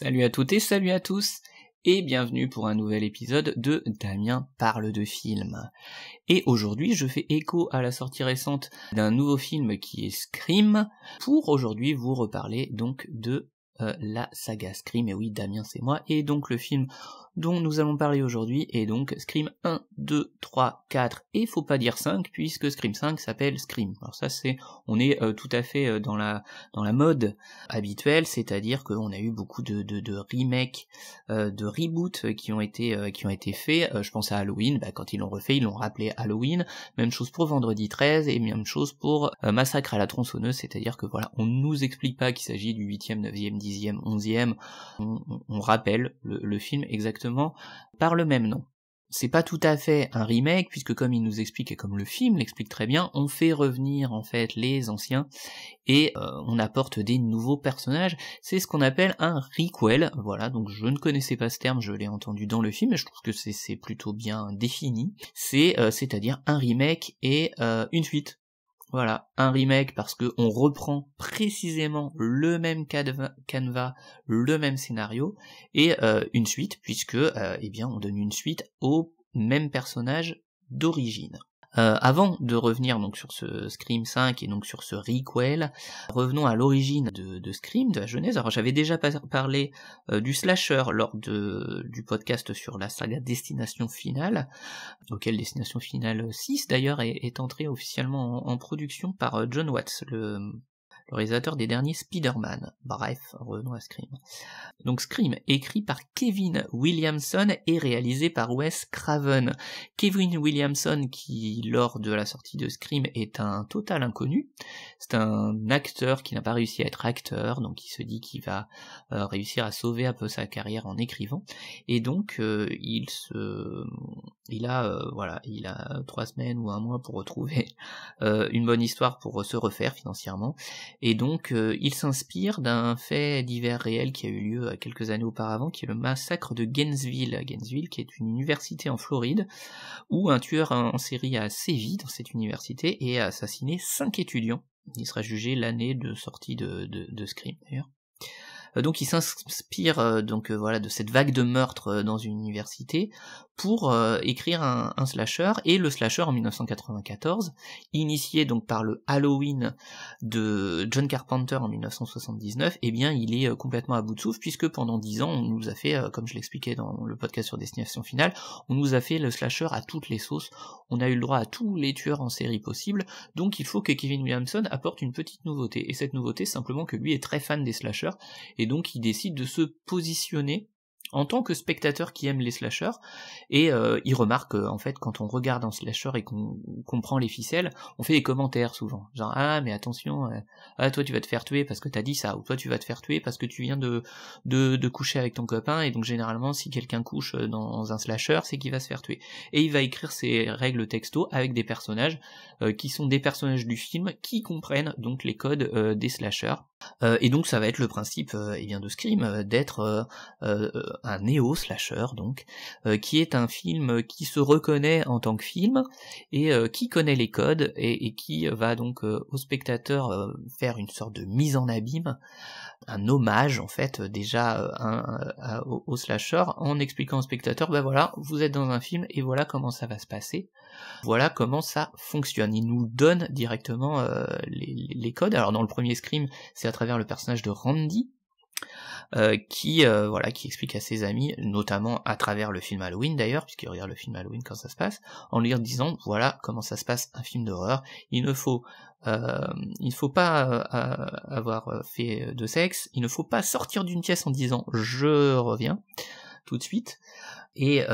Salut à toutes et salut à tous, et bienvenue pour un nouvel épisode de Damien parle de film. Et aujourd'hui je fais écho à la sortie récente d'un nouveau film qui est Scream, pour aujourd'hui vous reparler donc de la saga Scream, et oui Damien c'est moi, et donc le film dont nous allons parler aujourd'hui est donc Scream 1, 2, 3, 4, et faut pas dire 5, puisque Scream 5 s'appelle Scream. Alors ça on est tout à fait dans la mode habituelle, c'est-à-dire qu'on a eu beaucoup de remakes, de reboots qui ont été faits, je pense à Halloween, quand ils l'ont refait, ils l'ont rappelé Halloween, même chose pour Vendredi 13, et même chose pour Massacre à la tronçonneuse, c'est-à-dire que voilà, on nous explique pas qu'il s'agit du 8e, 9e, 10e, 11e, on rappelle le film exactement par le même nom. C'est pas tout à fait un remake, puisque comme il nous explique, et comme le film l'explique très bien, on fait revenir en fait les anciens, et on apporte des nouveaux personnages, c'est ce qu'on appelle un requel, voilà, donc je ne connaissais pas ce terme, je l'ai entendu dans le film, et je trouve que c'est plutôt bien défini, c'est-à-dire un remake et une suite. Voilà, un remake parce que on reprend précisément le même canevas, le même scénario, et une suite puisque eh bien on donne une suite au même personnage d'origine. Avant de revenir donc sur ce Scream 5 et donc sur ce requel, revenons à l'origine de Scream, de la genèse. Alors j'avais déjà parlé du slasher lors du podcast sur la saga Destination Finale, auquel Destination Finale 6 d'ailleurs est entré officiellement en production par John Watts, le réalisateur des derniers Spider-Man. Bref, revenons à Scream. Donc Scream, écrit par Kevin Williamson et réalisé par Wes Craven. Kevin Williamson, qui lors de la sortie de Scream est un total inconnu, c'est un acteur qui n'a pas réussi à être acteur, donc il se dit qu'il va réussir à sauver un peu sa carrière en écrivant, et donc il a 3 semaines ou un mois pour retrouver une bonne histoire pour se refaire financièrement, et donc il s'inspire d'un fait divers réel qui a eu lieu quelques années auparavant, qui est le massacre de Gainesville, qui est une université en Floride, où un tueur en série a sévi dans cette université et a assassiné 5 étudiants. Il sera jugé l'année de sortie de Scream d'ailleurs. Donc il s'inspire de cette vague de meurtres dans une université pour écrire un slasher, et le slasher en 1994, initié donc par le Halloween de John Carpenter en 1979, eh bien il est complètement à bout de souffle, puisque pendant 10 ans on nous a fait, comme je l'expliquais dans le podcast sur Destination Finale, on nous a fait le slasher à toutes les sauces, on a eu le droit à tous les tueurs en série possibles, donc il faut que Kevin Williamson apporte une petite nouveauté, et cette nouveauté c'est simplement que lui est très fan des slashers, et donc il décide de se positionner en tant que spectateur qui aime les slashers, et il remarque en fait quand on regarde un slasher et qu'on comprend les ficelles, on fait des commentaires souvent, genre ah mais attention, toi tu vas te faire tuer parce que t'as dit ça, ou toi tu vas te faire tuer parce que tu viens de coucher avec ton copain, et donc généralement si quelqu'un couche dans un slasher, c'est qu'il va se faire tuer. Et il va écrire ses règles texto avec des personnages qui sont des personnages du film qui comprennent donc les codes des slashers. Et donc ça va être le principe de Scream, d'être un néo-slasher, donc, qui est un film qui se reconnaît en tant que film, et qui connaît les codes, et qui va donc au spectateur faire une sorte de mise en abîme, un hommage en fait déjà au slasher, en expliquant au spectateur, voilà, vous êtes dans un film, et voilà comment ça va se passer, voilà comment ça fonctionne. Il nous donne directement les codes. Alors dans le premier Scream, c'est à travers le personnage de Randy, qui explique à ses amis, notamment à travers le film Halloween d'ailleurs, puisqu'il regarde le film Halloween quand ça se passe, en lui disant voilà comment ça se passe un film d'horreur, il ne faut pas avoir fait de sexe, il ne faut pas sortir d'une pièce en disant je reviens tout de suite, et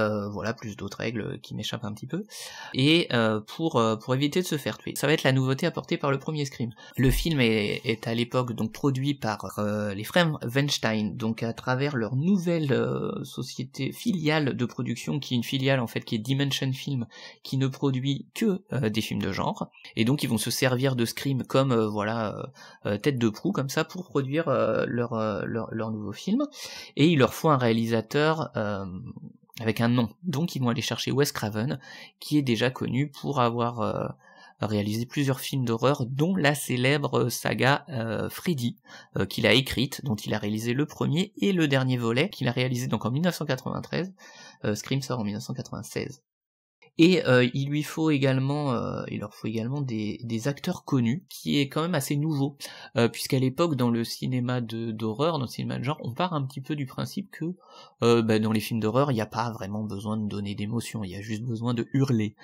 plus d'autres règles qui m'échappent un petit peu, et pour éviter de se faire tuer. Ça va être la nouveauté apportée par le premier Scream. Le film est à l'époque donc produit par les frères Weinstein, donc à travers leur nouvelle société filiale de production, qui est une filiale en fait qui est Dimension Film, qui ne produit que des films de genre, et donc ils vont se servir de Scream comme tête de proue comme ça pour produire leur nouveau film, et il leur faut un réalisateur avec un nom, donc ils vont aller chercher Wes Craven, qui est déjà connu pour avoir réalisé plusieurs films d'horreur, dont la célèbre saga Freddy, qu'il a écrite, dont il a réalisé le premier et le dernier volet, qu'il a réalisé donc en 1993, Scream sort en 1996. Et il leur faut également des acteurs connus, qui est quand même assez nouveau, puisqu'à l'époque dans le cinéma d'horreur, dans le cinéma de genre, on part un petit peu du principe que dans les films d'horreur, il n'y a pas vraiment besoin de donner d'émotion, il y a juste besoin de hurler,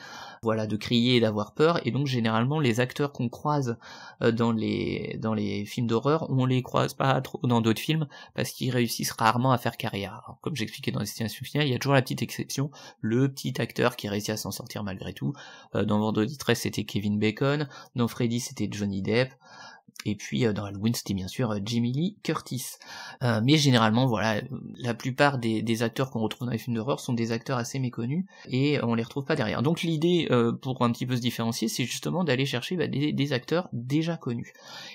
voilà, de crier et d'avoir peur, et donc généralement les acteurs qu'on croise dans les films d'horreur, on les croise pas trop dans d'autres films, parce qu'ils réussissent rarement à faire carrière. Alors, comme j'expliquais dans Destination Finale, il y a toujours la petite exception, le petit acteur qui réussit à s'en sortir malgré tout. Dans Vendredi 13 c'était Kevin Bacon, dans Freddy c'était Johnny Depp, et puis dans Halloween c'était bien sûr Jamie Lee Curtis. Mais généralement voilà, la plupart des acteurs qu'on retrouve dans les films d'horreur sont des acteurs assez méconnus, et on les retrouve pas derrière. Donc l'idée, pour un petit peu se différencier, c'est justement d'aller chercher des acteurs déjà connus.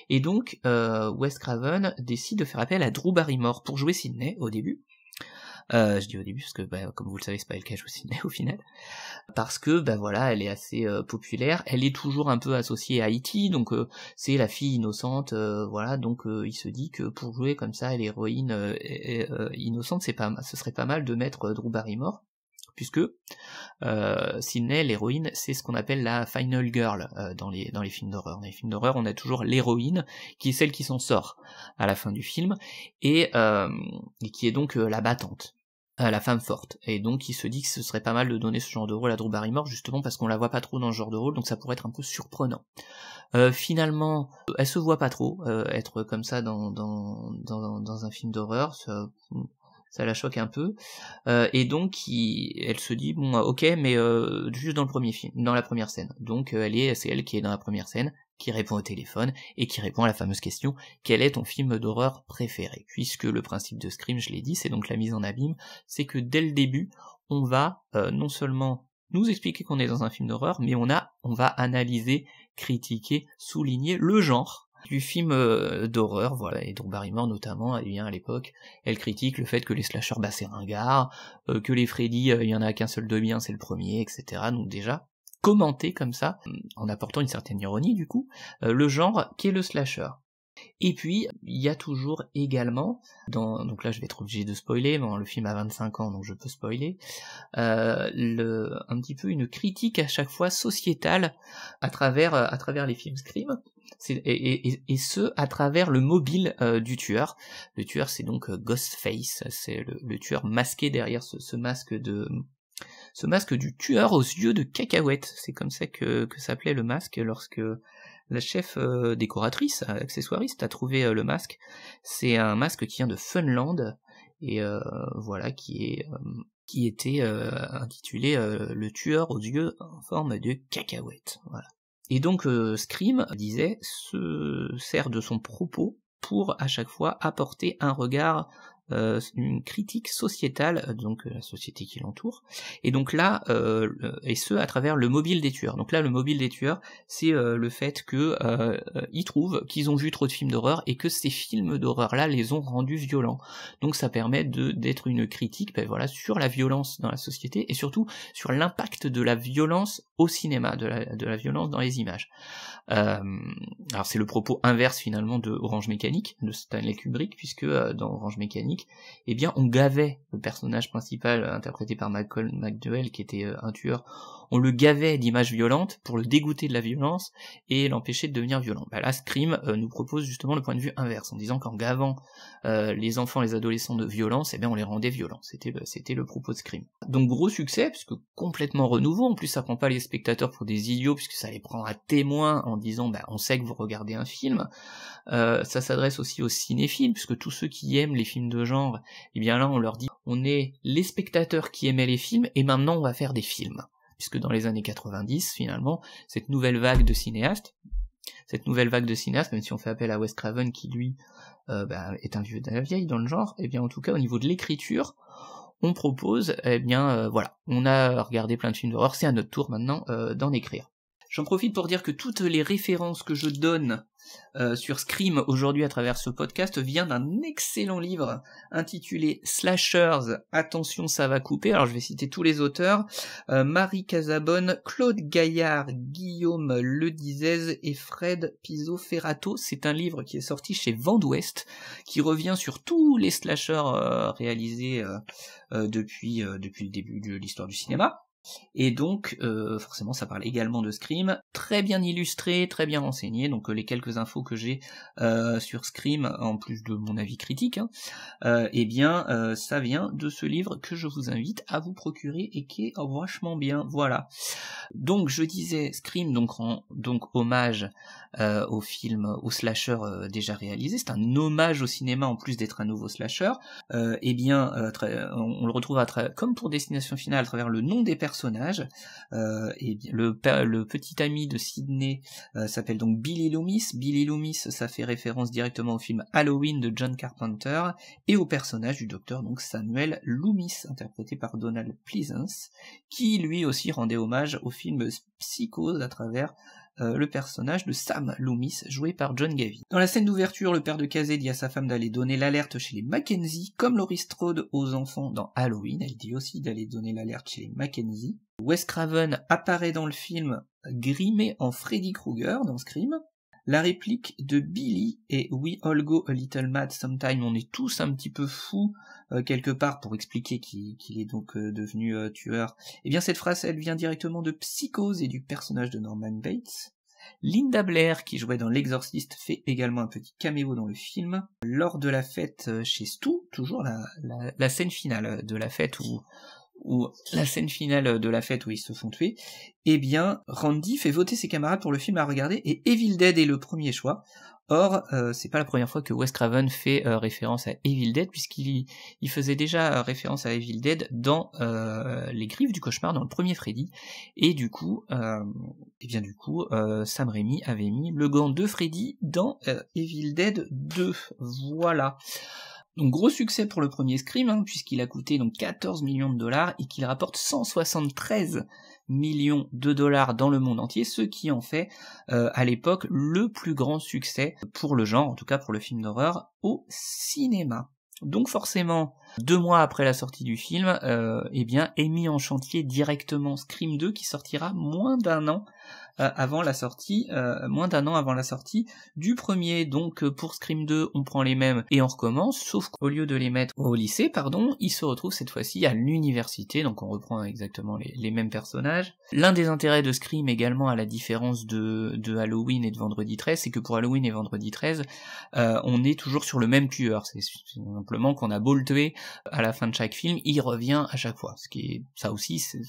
Et donc Wes Craven décide de faire appel à Drew Barrymore pour jouer Sidney au début. Je dis au début parce que comme vous le savez c'est pas elle qui a joué Sidney au final, parce que voilà, elle est assez populaire, elle est toujours un peu associée à E.T., donc c'est la fille innocente, voilà, donc il se dit que pour jouer comme ça l'héroïne innocente, ce serait pas mal de mettre Drew Barrymore, puisque Sidney, l'héroïne, c'est ce qu'on appelle la final girl dans les films d'horreur. Dans les films d'horreur, on a toujours l'héroïne qui est celle qui s'en sort à la fin du film, et qui est donc la battante, la femme forte. Et donc il se dit que ce serait pas mal de donner ce genre de rôle à Drew Barrymore, justement parce qu'on la voit pas trop dans ce genre de rôle, donc ça pourrait être un peu surprenant. Finalement, elle se voit pas trop être comme ça dans un film d'horreur, ça la choque un peu, et donc elle se dit bon ok, mais juste dans le premier film, dans la première scène. Donc c'est elle qui est dans la première scène, qui répond au téléphone et qui répond à la fameuse question: quel est ton film d'horreur préféré? Puisque le principe de Scream, je l'ai dit, c'est donc la mise en abîme, c'est que dès le début, on va non seulement nous expliquer qu'on est dans un film d'horreur, mais on va analyser, critiquer, souligner le genre du film d'horreur, voilà. Et Drew Barrymore notamment, eh bien à l'époque, elle critique le fait que les slashers c'est ringard, que les Freddy, il y en a qu'un seul de bien, c'est le premier, etc. Donc déjà, commenter comme ça, en apportant une certaine ironie du coup, le genre qu'est le slasher. Et puis, il y a toujours également, donc là je vais être obligé de spoiler, mais le film a 25 ans donc je peux spoiler, un petit peu une critique à chaque fois sociétale à travers les films Scream, et ce à travers le mobile du tueur. Le tueur c'est donc Ghostface, c'est le tueur masqué derrière ce masque du tueur aux yeux de cacahuètes. C'est comme ça que s'appelait le masque lorsque la chef décoratrice, accessoiriste, a trouvé le masque. C'est un masque qui vient de Funland, et voilà, qui était intitulé le tueur aux yeux en forme de cacahuète. Voilà. Et donc Scream disait se sert de son propos pour à chaque fois apporter un regard, une critique sociétale, donc la société qui l'entoure, et donc là, et ce à travers le mobile des tueurs. Donc là, le mobile des tueurs, c'est le fait que ils trouvent qu'ils ont vu trop de films d'horreur et que ces films d'horreur-là les ont rendus violents. Donc ça permet d'être une critique, voilà, sur la violence dans la société et surtout sur l'impact de la violence au cinéma, de la violence dans les images. Alors c'est le propos inverse finalement de Orange Mécanique, de Stanley Kubrick, puisque dans Orange Mécanique, eh bien on gavait le personnage principal interprété par Malcolm McDowell, qui était un tueur, on le gavait d'images violentes pour le dégoûter de la violence et l'empêcher de devenir violent. Là Scream nous propose justement le point de vue inverse, en disant qu'en gavant les enfants, les adolescents de violence, eh bien on les rendait violents. C'était le propos de Scream. Donc gros succès, puisque complètement renouveau, en plus ça prend pas les spectateurs pour des idiots, puisque ça les prend à témoin en disant on sait que vous regardez un film. Ça s'adresse aussi aux cinéphiles, puisque tous ceux qui aiment les films de genre, eh bien là on leur dit on est les spectateurs qui aimaient les films et maintenant on va faire des films. Puisque dans les années 90, finalement, cette nouvelle vague de cinéastes, même si on fait appel à Wes Craven qui lui est un vieux de la vieille dans le genre, eh bien en tout cas au niveau de l'écriture, on propose, voilà, on a regardé plein de films d'horreur, c'est à notre tour maintenant d'en écrire. J'en profite pour dire que toutes les références que je donne sur Scream aujourd'hui à travers ce podcast vient d'un excellent livre intitulé Slashers, attention ça va couper. Alors je vais citer tous les auteurs, Marie Casabonne, Claude Gaillard, Guillaume Ledizez et Fred Pizzo-Ferrato. C'est un livre qui est sorti chez Vent d'Ouest, qui revient sur tous les slashers réalisés depuis le début de l'histoire du cinéma. Et donc, forcément, ça parle également de Scream, très bien illustré, très bien renseigné, donc les quelques infos que j'ai sur Scream, en plus de mon avis critique, ça vient de ce livre que je vous invite à vous procurer et qui est vachement bien, voilà. Donc, je disais, Scream rend hommage au film, au slasher déjà réalisé, c'est un hommage au cinéma en plus d'être un nouveau slasher, on le retrouve comme pour Destination Finale à travers le nom des personnages. Le petit ami de Sidney s'appelle donc Billy Loomis. Billy Loomis, ça fait référence directement au film Halloween de John Carpenter et au personnage du docteur donc Samuel Loomis, interprété par Donald Pleasence, qui lui aussi rendait hommage au film Psychose à travers le personnage de Sam Loomis, joué par John Gavin. Dans la scène d'ouverture, le père de Casey dit à sa femme d'aller donner l'alerte chez les Mackenzie, comme Laurie Strode aux enfants dans Halloween, elle dit aussi d'aller donner l'alerte chez les Mackenzie. Wes Craven apparaît dans le film grimé en Freddy Krueger dans Scream. La réplique de Billy et We all go a little mad sometime, on est tous un petit peu fous quelque part pour expliquer qu'il est donc devenu tueur. Eh bien cette phrase elle vient directement de Psychose et du personnage de Norman Bates. Linda Blair, qui jouait dans L'Exorciste, fait également un petit caméo dans le film. Lors de la fête chez Stu, toujours la scène finale de la fête où ils se font tuer, eh bien, Randy fait voter ses camarades pour le film à regarder et Evil Dead est le premier choix. Or, c'est pas la première fois que Wes Craven fait référence à Evil Dead, puisqu'il faisait déjà référence à Evil Dead dans Les Griffes du Cauchemar, dans le premier Freddy, et du coup, Sam Raimi avait mis le gant de Freddy dans Evil Dead 2, voilà. Donc gros succès pour le premier Scream, puisqu'il a coûté donc 14 millions de dollars et qu'il rapporte 173 millions de dollars dans le monde entier, ce qui en fait à l'époque le plus grand succès pour le genre, en tout cas pour le film d'horreur, au cinéma. Donc forcément, 2 mois après la sortie du film, est mis en chantier directement Scream 2 qui sortira moins d'un an avant la sortie du premier. Donc pour Scream 2, on prend les mêmes et on recommence, sauf qu'au lieu de les mettre au lycée, ils se retrouvent cette fois-ci à l'université, donc on reprend exactement les mêmes personnages. L'un des intérêts de Scream également, à la différence de Halloween et de Vendredi 13, c'est que pour Halloween et Vendredi 13, on est toujours sur le même tueur, c'est simplement qu'on a beau le tuer à la fin de chaque film, il revient à chaque fois, ce qui est, ça aussi, c'est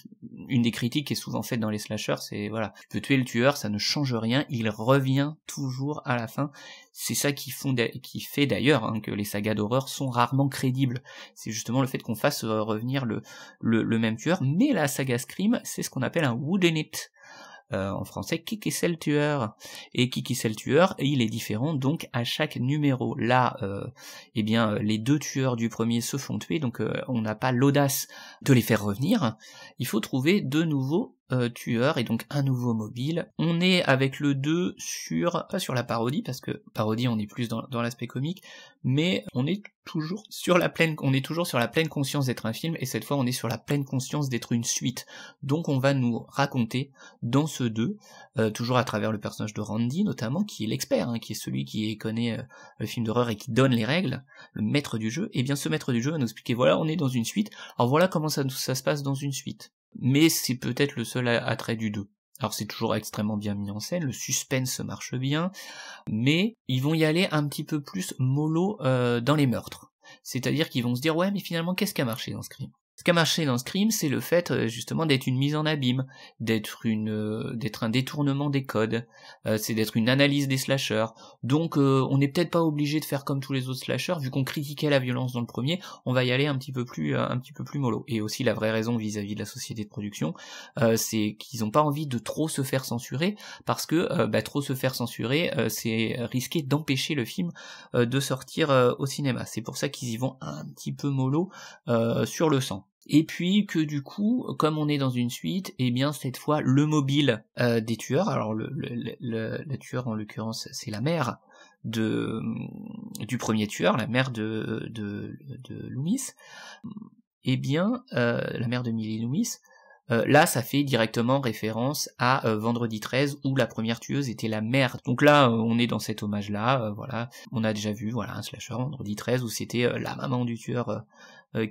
une des critiques qui est souvent faite dans les slashers, c'est voilà, tu peux tuer le tueur, ça ne change rien, il revient toujours à la fin. C'est ça qui fait d'ailleurs que les sagas d'horreur sont rarement crédibles. C'est justement le fait qu'on fasse revenir le même tueur, mais la saga Scream, c'est ce qu'on appelle un whodunit. En français, qui c'est le tueur? Et qui c'est le tueur? Et il est différent donc à chaque numéro. Là, les 2 tueurs du premier se font tuer, donc on n'a pas l'audace de les faire revenir. Il faut trouver de nouveaux tueurs et donc un nouveau mobile. On est avec le 2 pas sur la parodie, parce que parodie on est plus dans l'aspect comique, mais on est toujours sur la pleine conscience d'être un film, et cette fois on est sur la pleine conscience d'être une suite. Donc on va nous raconter dans ce 2, toujours à travers le personnage de Randy notamment, qui est l'expert, qui est celui qui connaît le film d'horreur et qui donne les règles, le maître du jeu, et bien ce maître du jeu va nous expliquer, voilà, on est dans une suite, alors voilà comment ça se passe dans une suite. Mais c'est peut-être le seul attrait du 2. Alors c'est toujours extrêmement bien mis en scène, le suspense marche bien, mais ils vont y aller un petit peu plus mollo dans les meurtres. C'est-à-dire qu'ils vont se dire, ouais, mais finalement, qu'est-ce qui a marché dans Scream ? Ce qui a marché dans Scream, c'est le fait justement d'être une mise en abîme, d'être un détournement des codes, c'est d'être une analyse des slashers. Donc on n'est peut-être pas obligé de faire comme tous les autres slashers, vu qu'on critiquait la violence dans le premier, on va y aller un petit peu plus mollo. Et aussi la vraie raison vis-à-vis de la société de production, c'est qu'ils n'ont pas envie de trop se faire censurer, parce que trop se faire censurer, c'est risquer d'empêcher le film de sortir au cinéma. C'est pour ça qu'ils y vont un petit peu mollo sur le sang. et puis que du coup, comme on est dans une suite, et bien cette fois le mobile des tueurs, alors la tueur en l'occurrence c'est la mère du premier tueur, la mère de Loomis, et bien la mère de Millie Loomis. Là, ça fait directement référence à Vendredi 13, où la première tueuse était la mère. Donc là, on est dans cet hommage-là, voilà. On a déjà vu, voilà, un slasher, Vendredi 13, où c'était la maman du tueur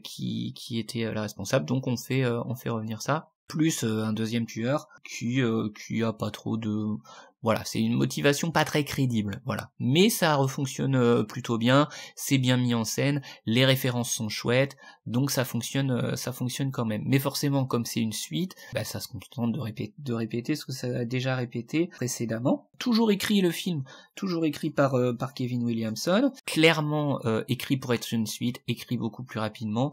qui était la responsable. Donc on fait revenir ça. Plus un deuxième tueur qui a pas trop de... Voilà, c'est une motivation pas très crédible, voilà. Mais ça refonctionne plutôt bien, c'est bien mis en scène, les références sont chouettes, donc ça fonctionne quand même. Mais forcément, comme c'est une suite, bah ça se contente de répéter ce que ça a déjà répété précédemment. Toujours écrit le film, toujours écrit par Kevin Williamson, clairement écrit pour être une suite, écrit beaucoup plus rapidement,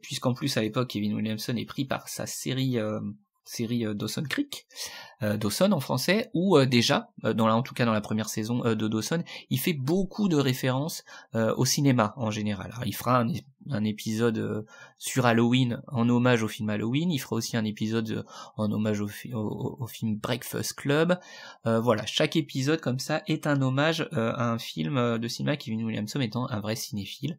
puisqu'en plus à l'époque Kevin Williamson est pris par sa série Dawson Creek, Dawson en français, où déjà, en tout cas dans la première saison de Dawson, il fait beaucoup de références au cinéma en général. Alors, il fera un épisode sur Halloween en hommage au film Halloween, il fera aussi un épisode en hommage au film Breakfast Club. Voilà, chaque épisode comme ça est un hommage à un film de cinéma, Kevin Williamson étant un vrai cinéphile.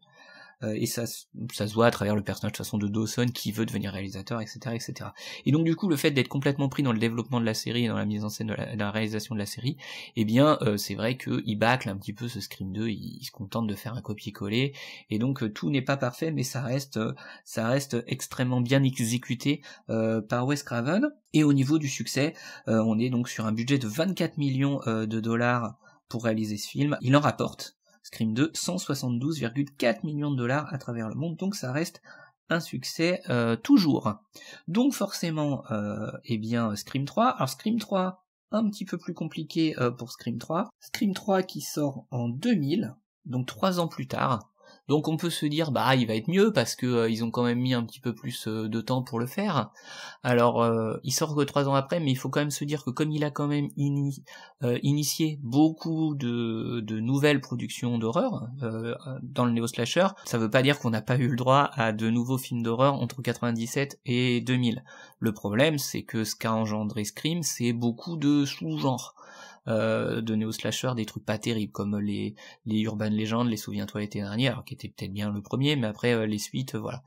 Et ça se voit à travers le personnage de toute façon de Dawson qui veut devenir réalisateur, etc., etc. Et donc du coup, le fait d'être complètement pris dans le développement de la série et dans la mise en scène de la réalisation de la série, eh bien, c'est vrai qu'il bâcle un petit peu ce Scream 2, il se contente de faire un copier-coller, et donc tout n'est pas parfait, mais ça reste extrêmement bien exécuté par Wes Craven. Et au niveau du succès, on est donc sur un budget de 24 millions de dollars pour réaliser ce film. Il en rapporte, Scream 2, 172,4 millions de dollars à travers le monde, donc ça reste un succès toujours. Donc forcément, eh bien, Scream 3, alors Scream 3, un petit peu plus compliqué pour Scream 3, Scream 3 qui sort en 2000, donc 3 ans plus tard. Donc on peut se dire, bah il va être mieux parce que ils ont quand même mis un petit peu plus de temps pour le faire. Alors il sort que 3 ans après, mais il faut quand même se dire que comme il a quand même initié beaucoup de nouvelles productions d'horreur dans le néo-slasher, ça veut pas dire qu'on n'a pas eu le droit à de nouveaux films d'horreur entre 97 et 2000. Le problème, c'est que ce qu'a engendré Scream, c'est beaucoup de sous-genres. De néo-slasher, des trucs pas terribles comme les Urban Legends, les Souviens-toi l'été dernier, alors qui était peut-être bien le premier, mais après les suites, voilà.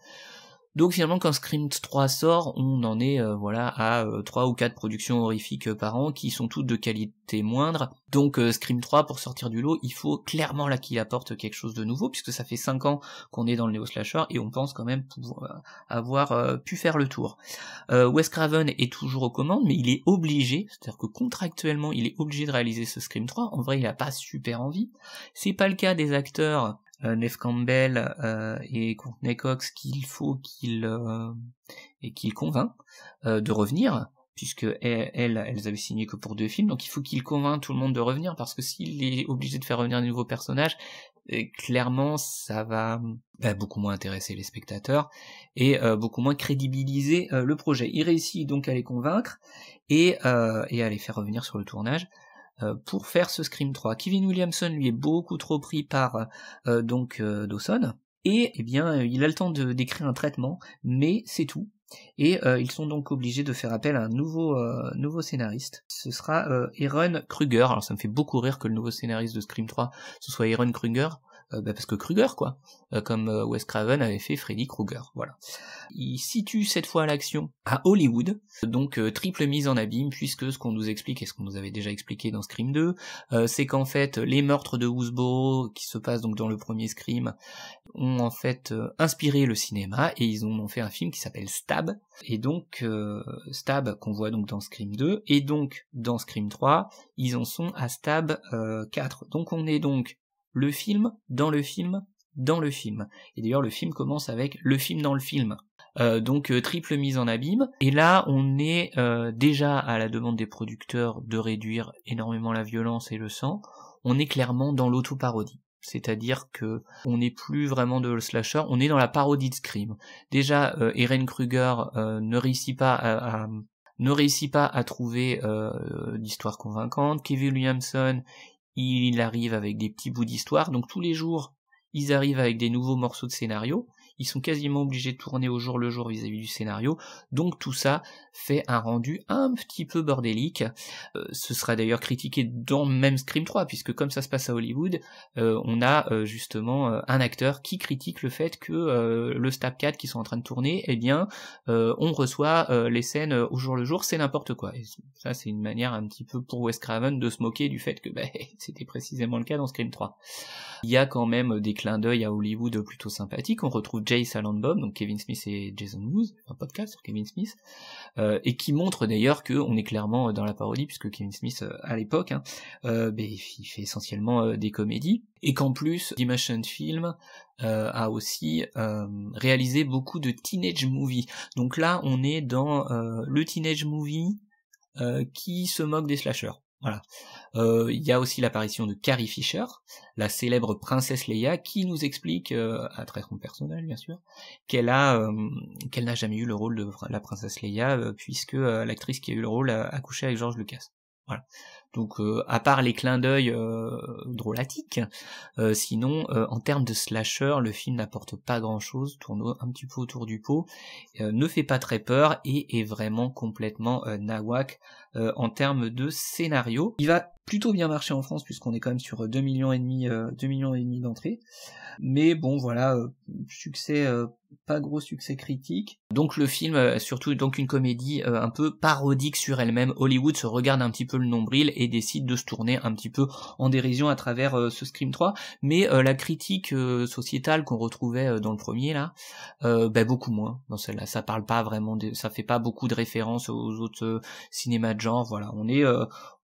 Donc finalement quand Scream 3 sort, on en est à 3 ou 4 productions horrifiques par an qui sont toutes de qualité moindre. Donc Scream 3 pour sortir du lot, il faut clairement là qu'il apporte quelque chose de nouveau puisque ça fait 5 ans qu'on est dans le néo-slasher et on pense quand même pouvoir avoir pu faire le tour. Wes Craven est toujours aux commandes mais il est obligé, c'est-à-dire que contractuellement il est obligé de réaliser ce Scream 3. En vrai il a pas super envie. C'est pas le cas des acteurs Neve Campbell et Courtney Cox qu'il faut qu'il convainc de revenir, puisque elles avaient signé que pour 2 films, donc il faut qu'il convainc tout le monde de revenir, parce que s'il est obligé de faire revenir de nouveaux personnages, clairement ça va beaucoup moins intéresser les spectateurs et beaucoup moins crédibiliser le projet. Il réussit donc à les convaincre et à les faire revenir sur le tournage pour faire ce Scream 3. Kevin Williamson lui est beaucoup trop pris par Dawson, et eh bien il a le temps d'écrire un traitement, mais c'est tout. Et ils sont donc obligés de faire appel à un nouveau scénariste. Ce sera Aaron Kruger. Alors ça me fait beaucoup rire que le nouveau scénariste de Scream 3 ce soit Aaron Kruger, parce que Kruger quoi, comme Wes Craven avait fait Freddy Krueger, voilà. Il situe cette fois l'action à Hollywood, donc triple mise en abîme, puisque ce qu'on nous explique et ce qu'on nous avait déjà expliqué dans Scream 2, c'est qu'en fait les meurtres de Woodsboro qui se passent donc dans le premier Scream ont en fait inspiré le cinéma et ils ont fait un film qui s'appelle Stab, et donc Stab qu'on voit donc dans Scream 2 et donc dans Scream 3 ils en sont à Stab 4, donc on est donc le film dans le film dans le film, et d'ailleurs le film commence avec le film dans le film. Donc triple mise en abîme, et là on est déjà à la demande des producteurs de réduire énormément la violence et le sang, on est clairement dans l'auto-parodie. C'est-à-dire que on n'est plus vraiment de slasher, on est dans la parodie de Scream. Déjà, Aaron Kruger ne réussit pas à trouver d'histoire convaincante. Kevin Williamson, il arrive avec des petits bouts d'histoire, donc tous les jours, ils arrivent avec des nouveaux morceaux de scénario. ils sont quasiment obligés de tourner au jour le jour vis-à-vis du scénario, donc tout ça fait un rendu un petit peu bordélique. Ce sera d'ailleurs critiqué dans même Scream 3, puisque comme ça se passe à Hollywood, on a justement un acteur qui critique le fait que le Stab 4 qui sont en train de tourner, eh bien on reçoit les scènes au jour le jour, c'est n'importe quoi. Et ça c'est une manière un petit peu pour Wes Craven de se moquer du fait que c'était précisément le cas dans Scream 3. Il y a quand même des clins d'œil à Hollywood plutôt sympathiques. On retrouve Jay Silent Bob, donc Kevin Smith et Jason Mewes, un podcast sur Kevin Smith, et qui montre d'ailleurs qu'on est clairement dans la parodie, puisque Kevin Smith, à l'époque, il fait essentiellement des comédies, et qu'en plus, Dimension Film a aussi réalisé beaucoup de teenage movies. Donc là, on est dans le teenage movie qui se moque des slashers. Voilà. Il y a aussi l'apparition de Carrie Fisher, la célèbre princesse Leia, qui nous explique, à travers son personnage bien sûr, qu'elle n'a jamais eu le rôle de la princesse Leia, puisque l'actrice qui a eu le rôle a couché avec George Lucas. Voilà. Donc à part les clins d'œil drôlatiques, sinon en termes de slasher, le film n'apporte pas grand chose, tourne un petit peu autour du pot, ne fait pas très peur et est vraiment complètement nawak en termes de scénario. Il va plutôt bien marcher en France puisqu'on est quand même sur 2,5 millions d'entrées. Mais bon voilà, succès, pas gros succès critique. Donc le film, surtout donc une comédie un peu parodique sur elle-même. Hollywood se regarde un petit peu le nombril et décide de se tourner un petit peu en dérision à travers ce Scream 3. Mais la critique sociétale qu'on retrouvait dans le premier là, beaucoup moins dans celle-là. Ça parle pas vraiment, ça fait pas beaucoup de références aux autres cinémas de genre. Voilà,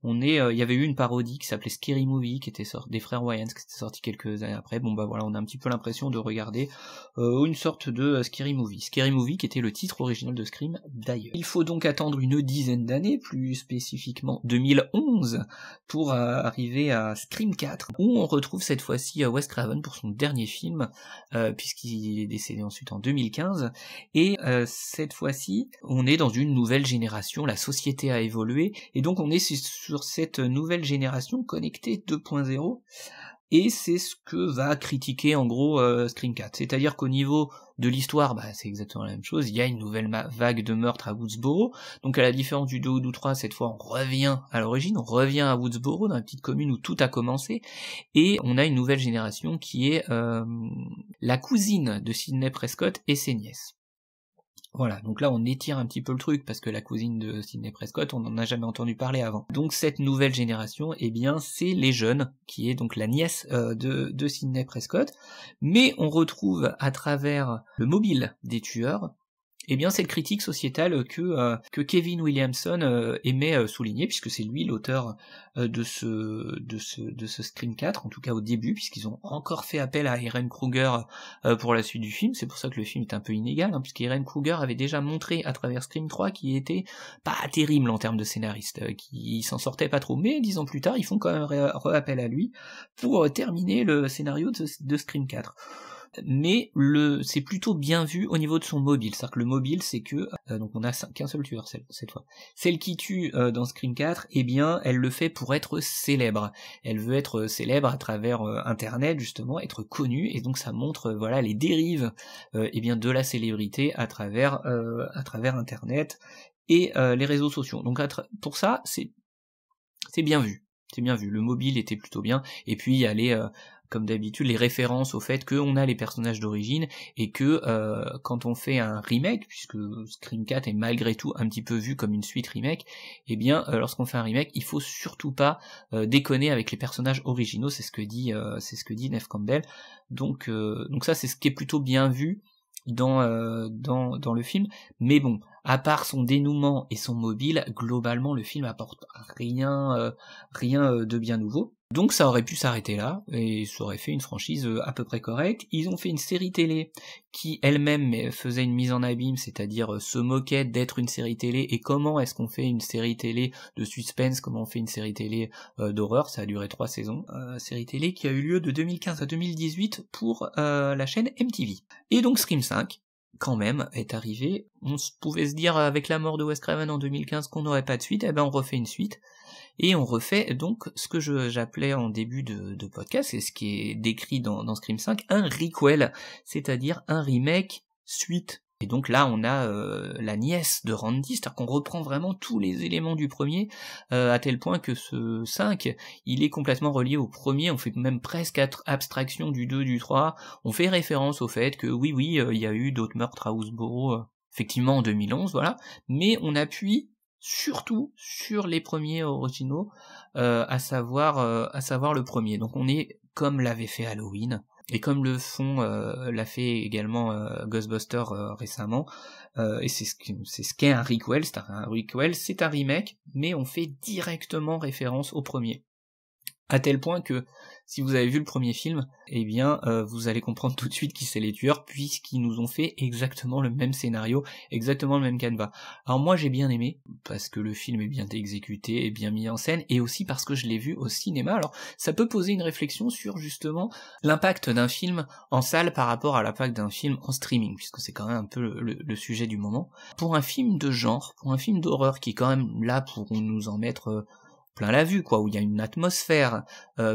il y avait eu une parodie qui s'appelait Scary Movie, qui était sortie des frères Wayans, qui était sortie quelques années après. Bon bah voilà, on a un petit peu l'impression de regarder une sorte de Scary Movie. Scary Movie qui était le titre original de Scream d'ailleurs. Il faut donc attendre une dizaine d'années, plus spécifiquement 2011, pour arriver à Scream 4, où on retrouve cette fois-ci Wes Craven pour son dernier film, puisqu'il est décédé ensuite en 2015, et cette fois-ci, on est dans une nouvelle génération, la société a évolué, et donc on est sur cette nouvelle génération connectée 2.0, et c'est ce que va critiquer en gros Scream 4. C'est-à-dire qu'au niveau de l'histoire, c'est exactement la même chose, il y a une nouvelle vague de meurtres à Woodsboro, donc à la différence du 2 ou du 3, cette fois on revient à l'origine, on revient à Woodsboro, dans la petite commune où tout a commencé, et on a une nouvelle génération qui est la cousine de Sidney Prescott et ses nièces. Voilà, donc là on étire un petit peu le truc, parce que la cousine de Sidney Prescott, on n'en a jamais entendu parler avant. Donc cette nouvelle génération, c'est les jeunes, qui est donc la nièce de Sidney Prescott, mais on retrouve à travers le mobile des tueurs, cette critique sociétale que Kevin Williamson aimait souligner, puisque c'est lui l'auteur de ce Scream 4, en tout cas au début, puisqu'ils ont encore fait appel à Ehren Kruger pour la suite du film. C'est pour ça que le film est un peu inégal, puisque Ehren Kruger avait déjà montré à travers Scream 3 qu'il était pas terrible en termes de scénariste, qu'il s'en sortait pas trop, mais 10 ans plus tard, ils font quand même appel à lui pour terminer le scénario de Scream 4. Mais c'est plutôt bien vu au niveau de son mobile, c'est-à-dire que le mobile c'est que, donc on a qu'un seul tueur cette fois, celle qui tue dans Scream 4, elle le fait pour être célèbre, elle veut être célèbre à travers internet justement, être connue, et donc ça montre les dérives de la célébrité à travers internet et les réseaux sociaux. Donc pour ça c'est bien vu. C'est bien vu, le mobile était plutôt bien, et puis il y a comme d'habitude, les références au fait qu'on a les personnages d'origine, et que quand on fait un remake, puisque Scream 4 est malgré tout un petit peu vu comme une suite remake, lorsqu'on fait un remake, il faut surtout pas déconner avec les personnages originaux, c'est ce que dit Neve Campbell, donc ça c'est ce qui est plutôt bien vu dans le film, mais bon, à part son dénouement et son mobile, globalement le film apporte rien de bien nouveau. Donc ça aurait pu s'arrêter là, et ça aurait fait une franchise à peu près correcte. Ils ont fait une série télé qui elle-même faisait une mise en abîme, c'est-à-dire se moquait d'être une série télé, et comment est-ce qu'on fait une série télé de suspense, comment on fait une série télé d'horreur, ça a duré 3 saisons, série télé qui a eu lieu de 2015 à 2018 pour la chaîne MTV. Et donc Scream 5, quand même, est arrivé. On pouvait se dire avec la mort de Wes Craven en 2015 qu'on n'aurait pas de suite, on refait une suite. Et on refait donc ce que j'appelais en début de podcast, et ce qui est décrit dans Scream 5, un requel, c'est-à-dire un remake suite. Et donc là, on a la nièce de Randy, c'est-à-dire qu'on reprend vraiment tous les éléments du premier, à tel point que ce 5, il est complètement relié au premier, on fait même presque abstraction du 2, du 3, on fait référence au fait que oui, il y a eu d'autres meurtres à Houseborough, effectivement en 2011, voilà, mais on appuie surtout sur les premiers originaux, à savoir le premier. Donc on est comme l'avait fait Halloween, et comme l'a fait également Ghostbusters récemment, et c'est ce qu'est un requel, c'est un remake, mais on fait directement référence au premier. À tel point que, si vous avez vu le premier film, eh bien, vous allez comprendre tout de suite qui c'est les tueurs, puisqu'ils nous ont fait exactement le même scénario, exactement le même canevas. Alors moi j'ai bien aimé, parce que le film est bien exécuté, et bien mis en scène, et aussi parce que je l'ai vu au cinéma. Alors ça peut poser une réflexion sur justement l'impact d'un film en salle par rapport à l'impact d'un film en streaming, puisque c'est quand même un peu le sujet du moment. Pour un film de genre, pour un film d'horreur qui est quand même là pour nous en mettre plein la vue, quoi, où il y a une atmosphère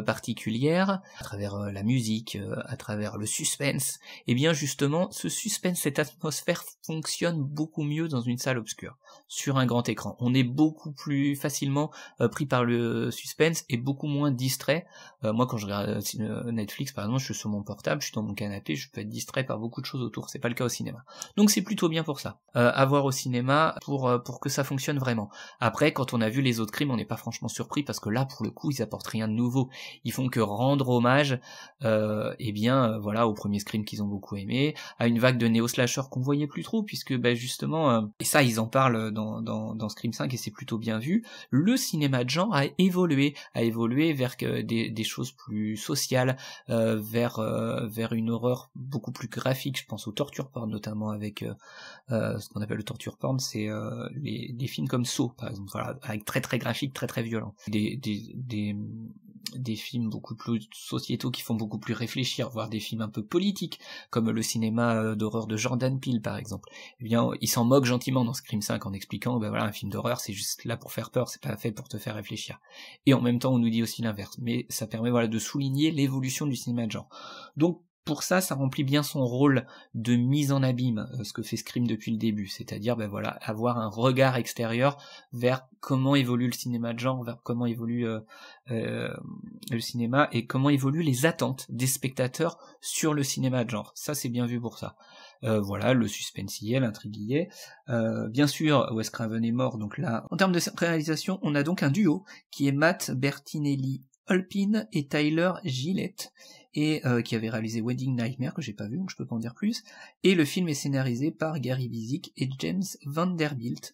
particulière, à travers la musique, à travers le suspense, et bien justement, ce suspense, cette atmosphère fonctionne beaucoup mieux dans une salle obscure, sur un grand écran. On est beaucoup plus facilement pris par le suspense et beaucoup moins distrait. Moi, quand je regarde Netflix, par exemple, je suis sur mon portable, je suis dans mon canapé, je peux être distrait par beaucoup de choses autour, c'est pas le cas au cinéma. Donc c'est plutôt bien pour ça, à voir au cinéma, pour que ça fonctionne vraiment. Après, quand on a vu les autres crimes, on n'est pas franchement surpris, parce que là, pour le coup, ils apportent rien de nouveau. Ils font que rendre hommage, voilà, au premier Scream qu'ils ont beaucoup aimé, à une vague de néo-slasher qu'on voyait plus trop, puisque, justement, et ça, ils en parlent dans Scream 5, et c'est plutôt bien vu, le cinéma de genre a évolué vers des choses plus sociales, vers une horreur beaucoup plus graphique. Je pense au torture porn, notamment avec ce qu'on appelle le torture porn, c'est des films comme Saw, par exemple, voilà, avec très très graphique, très très violent. Des films beaucoup plus sociétaux qui font beaucoup plus réfléchir, voire des films un peu politiques, comme le cinéma d'horreur de Jordan Peele, par exemple. Eh bien, il s'en moque gentiment dans Scream 5 en expliquant, voilà, un film d'horreur, c'est juste là pour faire peur, c'est pas fait pour te faire réfléchir. Et en même temps, on nous dit aussi l'inverse. Mais ça permet, voilà, de souligner l'évolution du cinéma de genre. Donc, pour ça remplit bien son rôle de mise en abîme, ce que fait Scream depuis le début, c'est-à-dire avoir un regard extérieur vers comment évolue le cinéma de genre, vers comment évolue le cinéma, et comment évoluent les attentes des spectateurs sur le cinéma de genre. Ça, c'est bien vu pour ça. Voilà, le suspense y est, l'intrigue y est. Bien sûr, Wes Craven est mort, donc là, en termes de réalisation, on a donc un duo, qui est Matt Bertinelli-Olpin et Tyler Gillett, et qui avait réalisé Wedding Nightmare, que j'ai pas vu, donc je peux pas en dire plus, et le film est scénarisé par Gary Bizik et James Vanderbilt,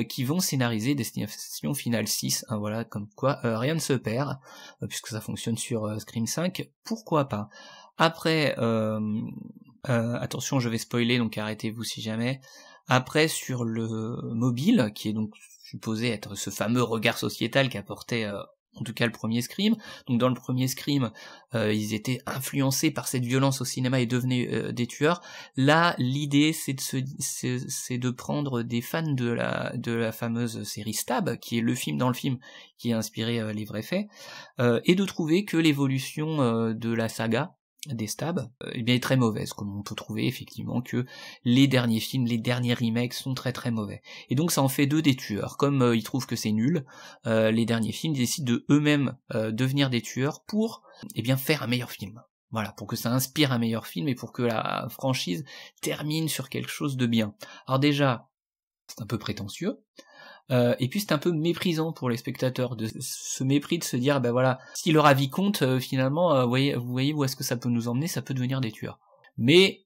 qui vont scénariser Destination Finale 6, hein, voilà, comme quoi rien ne se perd, puisque ça fonctionne sur Scream 5, pourquoi pas. Après, attention, je vais spoiler, donc arrêtez-vous si jamais. Après, sur le mobile, qui est donc supposé être ce fameux regard sociétal qu'apportait en tout cas le premier Scream. Donc dans le premier Scream, ils étaient influencés par cette violence au cinéma et devenaient des tueurs. Là, l'idée c'est de prendre des fans de la fameuse série Stab, qui est le film dans le film qui a inspiré les vrais faits, et de trouver que l'évolution de la saga des Stab, est très mauvaise, comme on peut trouver effectivement que les derniers films, les derniers remakes sont très très mauvais. Et donc ça en fait deux des tueurs. Comme ils trouvent que c'est nul, les derniers films décident de eux-mêmes devenir des tueurs pour faire un meilleur film. Voilà, pour que ça inspire un meilleur film et pour que la franchise termine sur quelque chose de bien. Alors déjà, c'est un peu prétentieux, et puis c'est un peu méprisant pour les spectateurs, de ce mépris de se dire, voilà, si leur avis compte, finalement, vous voyez où est-ce que ça peut nous emmener, ça peut devenir des tueurs. Mais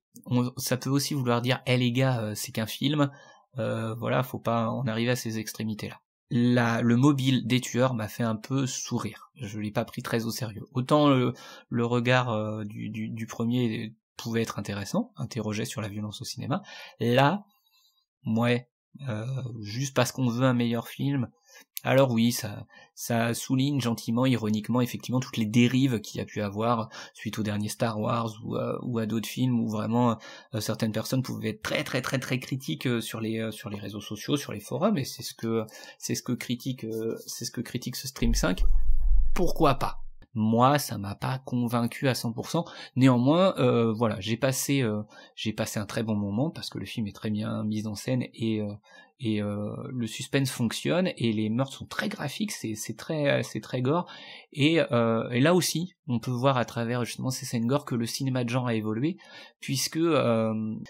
ça peut aussi vouloir dire, les gars, c'est qu'un film, voilà, faut pas en arriver à ces extrémités-là. Le mobile des tueurs m'a fait un peu sourire, je l'ai pas pris très au sérieux. Autant le regard du premier pouvait être intéressant, interrogeait sur la violence au cinéma, là, ouais, juste parce qu'on veut un meilleur film. Alors oui, ça souligne gentiment, ironiquement, effectivement, toutes les dérives qu'il y a pu avoir suite au dernier Star Wars ou à d'autres films où vraiment certaines personnes pouvaient être très très très très critiques sur les réseaux sociaux, sur les forums, et c'est ce que critique ce Stream 5. Pourquoi pas? Moi, ça m'a pas convaincu à 100%. Néanmoins, voilà, j'ai passé un très bon moment parce que le film est très bien mis en scène et le suspense fonctionne et les meurtres sont très graphiques, c'est très gore et là aussi, on peut voir à travers justement ces scènes gore que le cinéma de genre a évolué puisque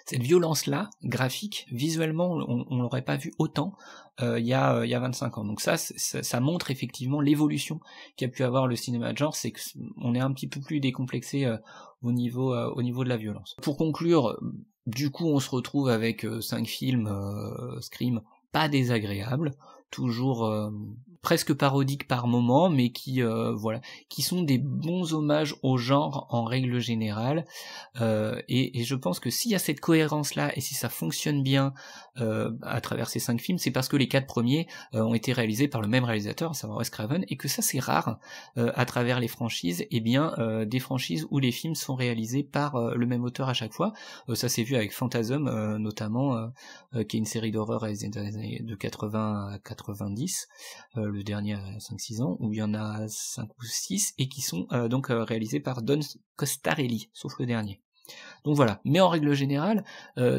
cette violence-là, graphique, visuellement, on l'aurait pas vu autant il y a 25 ans. Donc ça montre effectivement l'évolution qu'a pu avoir le cinéma de genre, c'est que on est un petit peu plus décomplexé au niveau de la violence. Pour conclure, du coup on se retrouve avec 5 films Scream pas désagréables, toujours presque parodiques par moments, mais qui sont des bons hommages au genre en règle générale, et je pense que s'il y a cette cohérence là et si ça fonctionne bien à travers ces 5 films, c'est parce que les 4 premiers ont été réalisés par le même réalisateur, à savoir Wes Craven, et que ça c'est rare à travers les franchises, et bien des franchises où les films sont réalisés par le même auteur à chaque fois. Ça s'est vu avec Phantasm notamment, qui est une série d'horreur réalisée dans les années de 80 à 90, le dernier à 5-6 ans, où il y en a 5 ou 6, et qui sont donc réalisés par Don Coscarelli, sauf le dernier. Donc voilà, mais en règle générale,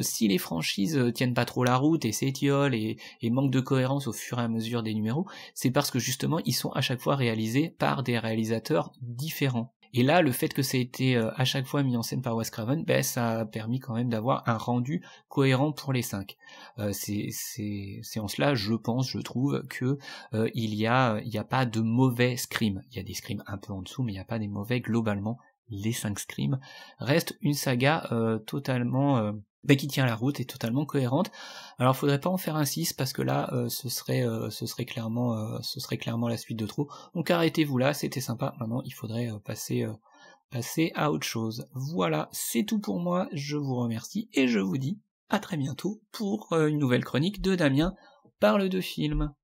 si les franchises tiennent pas trop la route et s'étiolent et manquent de cohérence au fur et à mesure des numéros, c'est parce que justement ils sont à chaque fois réalisés par des réalisateurs différents. Et là, le fait que ça ait été à chaque fois mis en scène par Wes Craven, ça a permis quand même d'avoir un rendu cohérent pour les 5. C'est en cela, je trouve que il y a pas de mauvais Scream. Il y a des Scream un peu en dessous, mais il n'y a pas des mauvais globalement. Les 5 Scream restent une saga totalement qui tient la route et totalement cohérente. Alors faudrait pas en faire un 6 parce que là ce serait clairement la suite de trop. Donc arrêtez-vous là, c'était sympa. Maintenant il faudrait passer à autre chose. Voilà, c'est tout pour moi. Je vous remercie et je vous dis à très bientôt pour une nouvelle chronique de Damien parle de film.